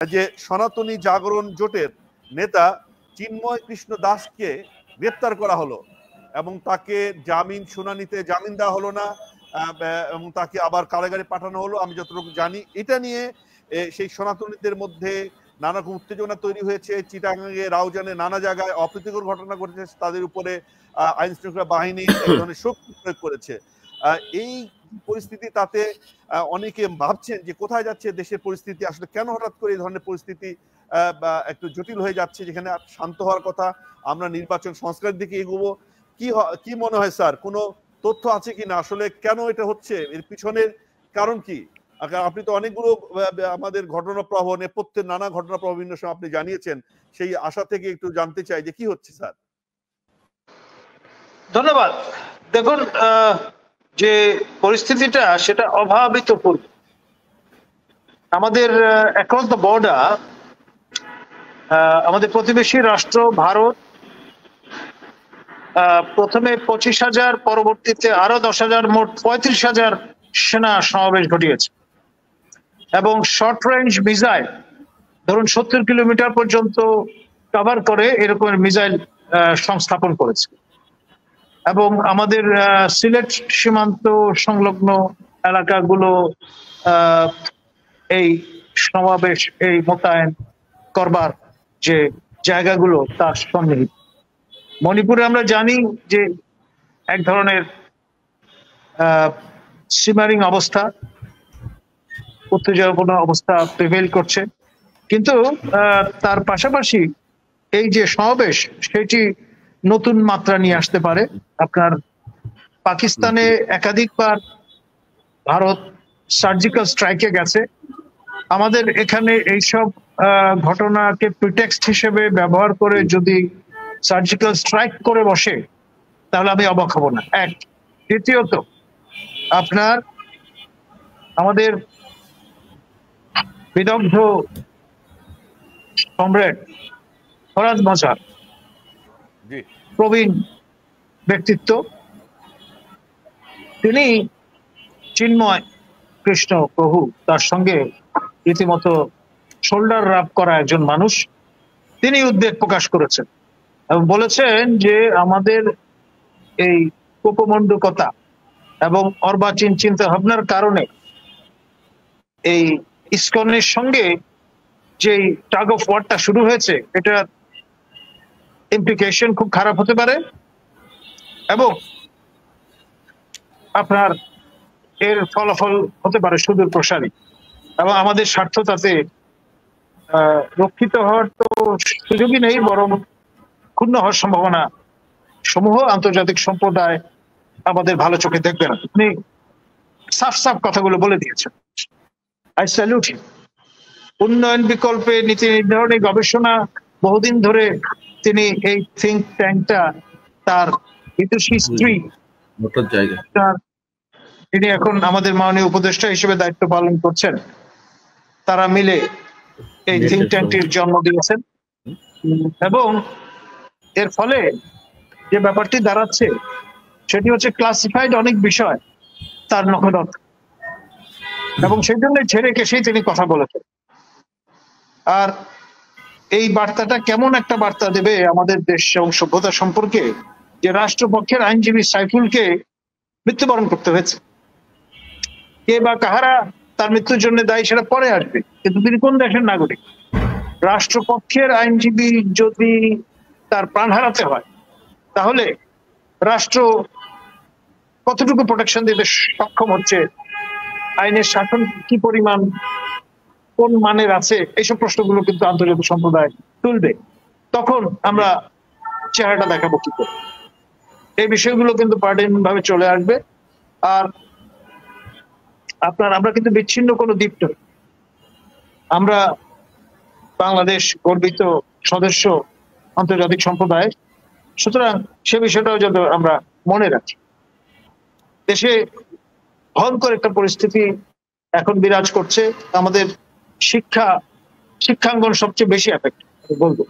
যে সনাতনী জাগরণ জোটের নেতা চিন্ময় কৃষ্ণ দাসকে গ্রেপ্তার করা হলো এবং তাকে জামিন শুনানিতে জামিন দেওয়া হলো না এবং তাকে আবার কারাগারে পাঠানো হলো। আমি যতটুকু জানি এটা নিয়ে সেই সনাতনীদের মধ্যে নানা রকম উত্তেজনা তৈরি হয়েছে। চিটাগাঙ্গে, রাউজানে নানা জায়গায় অপ্রীতিকর ঘটনা ঘটেছে, তাদের উপরে আইন শৃঙ্খলা বাহিনী এক ধরনের শক্তি প্রয়োগ করেছে। এই পরিস্থিতি তাতে অনেকে ভাবছেন যে কোথায় যাচ্ছে দেশের পরিস্থিতি, আসলে কেন হঠাৎ করে এই ধরনের পরিস্থিতি একটু জটিল হয়ে যাচ্ছে, যেখানে শান্ত হওয়ার কথা। আমরা নির্বাচন সংস্কারের দিকে এগোবো। কি মনে হয় স্যার, কোনো তথ্য আছে কিনা আসলে কেন এটা হচ্ছে, এর পিছনের কারণ কি? আপনি তো অনেকগুলো আমাদের ঘটনা প্রবাহ, নেপথ্যের নানা ঘটনা প্রবাহ বিভিন্ন সময় আপনি জানিয়েছেন, সেই আশা থেকে একটু জানতে চাই যে কি হচ্ছে স্যার। ধন্যবাদ। দেখুন, যে পরিস্থিতিটা সেটা অভাবিতপূর্ণ। আমাদের অ্যাক্রস দ্য বর্ডার, আমাদের প্রতিবেশী রাষ্ট্র ভারত প্রথমে 25,000, পরবর্তীতে আরো 10,000, মোট 35,000 সেনা সমাবেশ ঘটিয়েছে এবং শর্ট রেঞ্জ মিসাইল ধরুন 70 কিলোমিটার পর্যন্ত কভার করে এরকম মিসাইল সংস্থাপন করেছে এবং আমাদের সিলেট সীমান্ত সংলগ্ন এলাকাগুলো এই সমাবেশ, এই মোতায়েন করবার যে জায়গাগুলো তার সন্নিহিত। মণিপুরে আমরা জানি যে এক ধরনের সিমারিং অবস্থা, উত্তেজনাপূর্ণ অবস্থা প্রিভেল করছে, কিন্তু তার পাশাপাশি এই যে সমাবেশ সেটি নতুন মাত্রা নিয়ে আসতে পারে। আপনার পাকিস্তানে একাধিকবার ভারত সার্জিক্যাল স্ট্রাইকে গেছে। আমাদের এখানে এইসব ঘটনাকে প্রিটেক্সট হিসেবে ব্যবহার করে যদি সার্জিক্যাল স্ট্রাইক করে বসে তাহলে আমি অবাক হব না। এক, দ্বিতীয়ত আপনার আমাদের বিদগ্ধ সম্রাট ফরাজ মাজার, প্রবীণ ব্যক্তিত্ব, তিনি চিন্ময় কৃষ্ণ প্রভু তার সঙ্গে রীতিমতো শোল্ডার রাব করা একজন মানুষ। তিনি উদ্বেগ প্রকাশ করেছেন এবং বলেছেন যে আমাদের এই উপমণ্ডকতা এবং অর্বাচীন চিন্তা ভাবনার কারণে এই ইসকনের সঙ্গে যে টাগ অফ ওয়ারটা শুরু হয়েছে এটা ইমপ্লিকেশন খুব খারাপ হতে পারে এবং আপনার এর ফলাফল হতে পারে সুদূর প্রসারী এবং আমাদের স্বার্থ তাতে রক্ষিত হওয়ার তো সুযোগই নেই, বরং ক্ষুণ্ণ হওয়ার সম্ভাবনা সমূহ আন্তর্জাতিক সম্প্রদায় আমাদের ভালো চোখে দেখবে না। আপনি সাফ সাফ কথাগুলো বলে দিয়েছেন। আই স্যালুট হিম। উন্নয়ন বিকল্পে নীতি নির্ধারণী গবেষণা বহুদিন ধরে তিনি এই থিঙ্ক ট্যাঙ্কটা তার বিদুষী স্ত্রী, তিনি এখন আমাদের মাননীয় উপদেষ্টা হিসেবে দায়িত্ব পালন করছেন, তারা মিলে এই থিঙ্ক ট্যাঙ্কটির জন্ম দিয়েছেন এবং এর ফলে যে ব্যাপারটি দাঁড়াচ্ছে সেটি হচ্ছে ক্লাসিফাইড অনেক বিষয় তার নখদন্ত এবং সেই জন্য ছেড়ে কেসেই তিনি কথা বলেছেন। আর এই বার্তাটা কেমন একটা বার্তা দেবে আমাদের দেশ এবং সভ্যতা সম্পর্কে যে রাষ্ট্রপক্ষের আইনজীবী সাইফুলকে মৃত্যুবরণ করতে হয়েছে। কে বা কাহারা তার মৃত্যুর জন্য দায়ী সেটা পরে আসবে, কিন্তু তিনি কোন দেশের নাগরিক? রাষ্ট্রপক্ষের আইনজীবী যদি তার প্রাণ হারাতে হয় তাহলে রাষ্ট্র কতটুকু প্রোটেকশন দিতে সক্ষম হচ্ছে, আইনের শাসন কি পরিমাণ, কোন মানের আছে, এইসব প্রশ্নগুলো কিন্তু আন্তর্জাতিক সম্প্রদায় তুলবে। তখন আমরা চেহারাটা দেখাবো কি করে, এই বিষয়গুলো কিন্তু পার্টিন ভাবে চলে আসবে। আর আমরা কিন্তু বিচ্ছিন্ন কোনো দ্বীপ নই, আমরা বাংলাদেশ গর্বিত সদস্য আন্তর্জাতিক সম্প্রদায়। সুতরাং সে বিষয়টাও যদি আমরা মনে রাখি। দেশে ভয়ঙ্কর একটা পরিস্থিতি এখন বিরাজ করছে। আমাদের শিক্ষাঙ্গন সবচেয়ে বেশি এফেক্ট বলবো।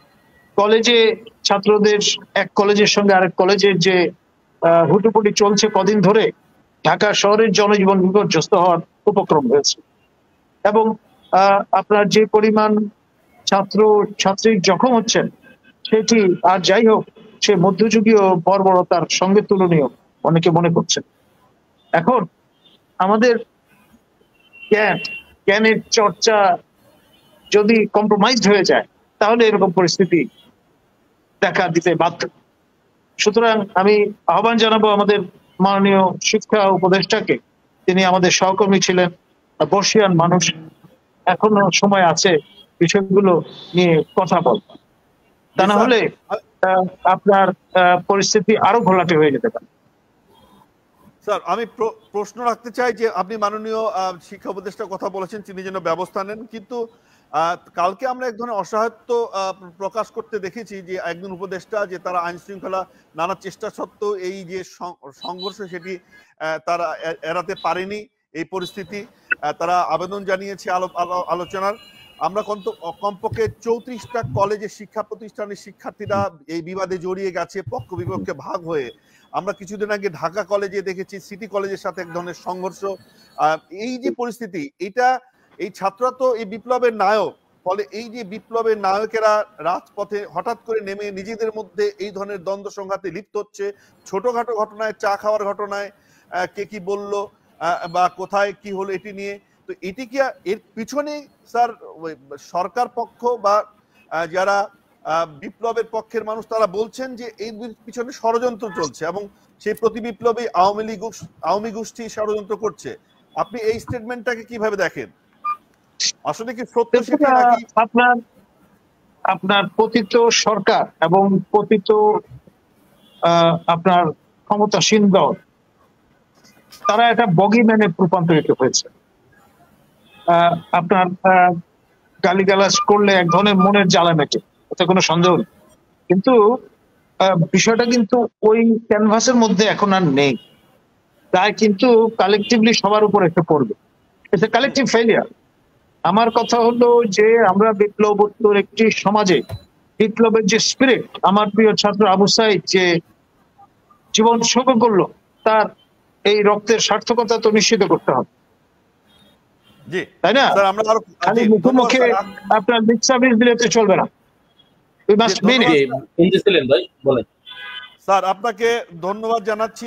কলেজে ছাত্রদের এক কলেজের সঙ্গে আরেক কলেজের যে হুটোপুটি চলছে কদিন ধরে, ঢাকা শহরের জনজীবন বিপর্যস্ত হওয়ার উপক্রম হয়েছে এবং আপনার যে পরিমাণ ছাত্র ছাত্রী জখম হচ্ছেন সেটি আর যাই হোক সে মধ্যযুগীয় বর্বরতার সঙ্গে তুলনীয় অনেকে মনে করছেন। এখন আমাদের জ্ঞানের চর্চা যদি কম্প্রোমাইজড হয়ে যায় তাহলে এরকম পরিস্থিতি দেখা দিতে বাধ্য। সুতরাং আমি আহ্বান জানাবো আমাদের মাননীয় শিক্ষা উপদেষ্টাকে, তিনি আমাদের সহকর্মী ছিলেন, বর্ষিয়ান মানুষ, এখনো সময় আছে বিষয়গুলো নিয়ে কথা বলতে, তা না হলে আপনার পরিস্থিতি আরো ঘোলাটে হয়ে যেতে পারে। স্যার, আমি প্রশ্ন রাখতে চাই যে আপনি মাননীয় শিক্ষা উপদেষ্টার কথা বলেছেন তিনি যেন ব্যবস্থা নেন, কিন্তু কালকে আমরা এক ধরনের অসহায়ত্ব প্রকাশ করতে দেখেছি যে একজন উপদেষ্টা যে তারা আইন শৃঙ্খলা নানা চেষ্টা সত্ত্বেও এই যে সংঘর্ষ সেটি তারা এড়াতে পারেনি এই পরিস্থিতি। তারা আবেদন জানিয়েছে আলোচনার। আমরা কমপক্ষে 34টা কলেজের শিক্ষা প্রতিষ্ঠানের শিক্ষার্থীরা এই বিবাদে জড়িয়ে গেছে পক্ষ বিপক্ষে ভাগ হয়ে। আমরা কিছুদিন আগে ঢাকা কলেজে দেখেছি সিটি কলেজের সাথে এক ধরনের সংঘর্ষ। এই যে পরিস্থিতি, এটা এই ছাত্ররা তো এই বিপ্লবের নায়ক, ফলে এই যে বিপ্লবের নায়কেরা রাজপথে হঠাৎ করে নেমে নিজেদের মধ্যে এই ধরনের দ্বন্দ্ব সংঘাতে লিপ্ত হচ্ছে। ছোটখাটো ঘটনায়, চা খাওয়ার ঘটনায় কে কি বলল বা কোথায় কি হলো এটি নিয়ে, তো এটি কি এর পিছনে স্যার সরকার পক্ষ বা যারা বিপ্লবের পক্ষের মানুষ তারা বলছেন যে এই পিছনে ষড়যন্ত্র চলছে এবং সেই প্রতি বিপ্লবে আওয়ামী গোষ্ঠী ষড়যন্ত্র করছে। আপনি এই স্টেটমেন্টটাকে কিভাবে দেখেন? আসলে কি সত্য সেটা নাকি আপনার পতিত সরকার এবং পতিত আপনার ক্ষমতাসীন দল তারা একটা বগিম্যানে রূপান্তরিত হয়েছে। আপনার গালিগালাজ করলে এক ধরনের মনের জ্বালা মেটে, এতে কোনো সন্দেহ নেই, কিন্তু বিষয়টা কিন্তু ওই ক্যানভাসের মধ্যে এখন আর নেই, তাই কিন্তু কালেকটিভলি সবার উপর এসে পড়বে। It's a collective failure. আমার কথা হলো যে আমরা বিপ্লবোত্তর একটি সমাজে বিপ্লবের যে স্পিরিট, আমার প্রিয় ছাত্র আবু সাইদ যে জীবন উৎসর্গ করলো, তার এই রক্তের সার্থকতা তো নিশ্চিত করতে হবে, তাই না? খালি মুখে মুখে আপনার লিপ সার্ভিস দিলে তো চলবে না। স্যার আপনাকে ধন্যবাদ জানাচ্ছি।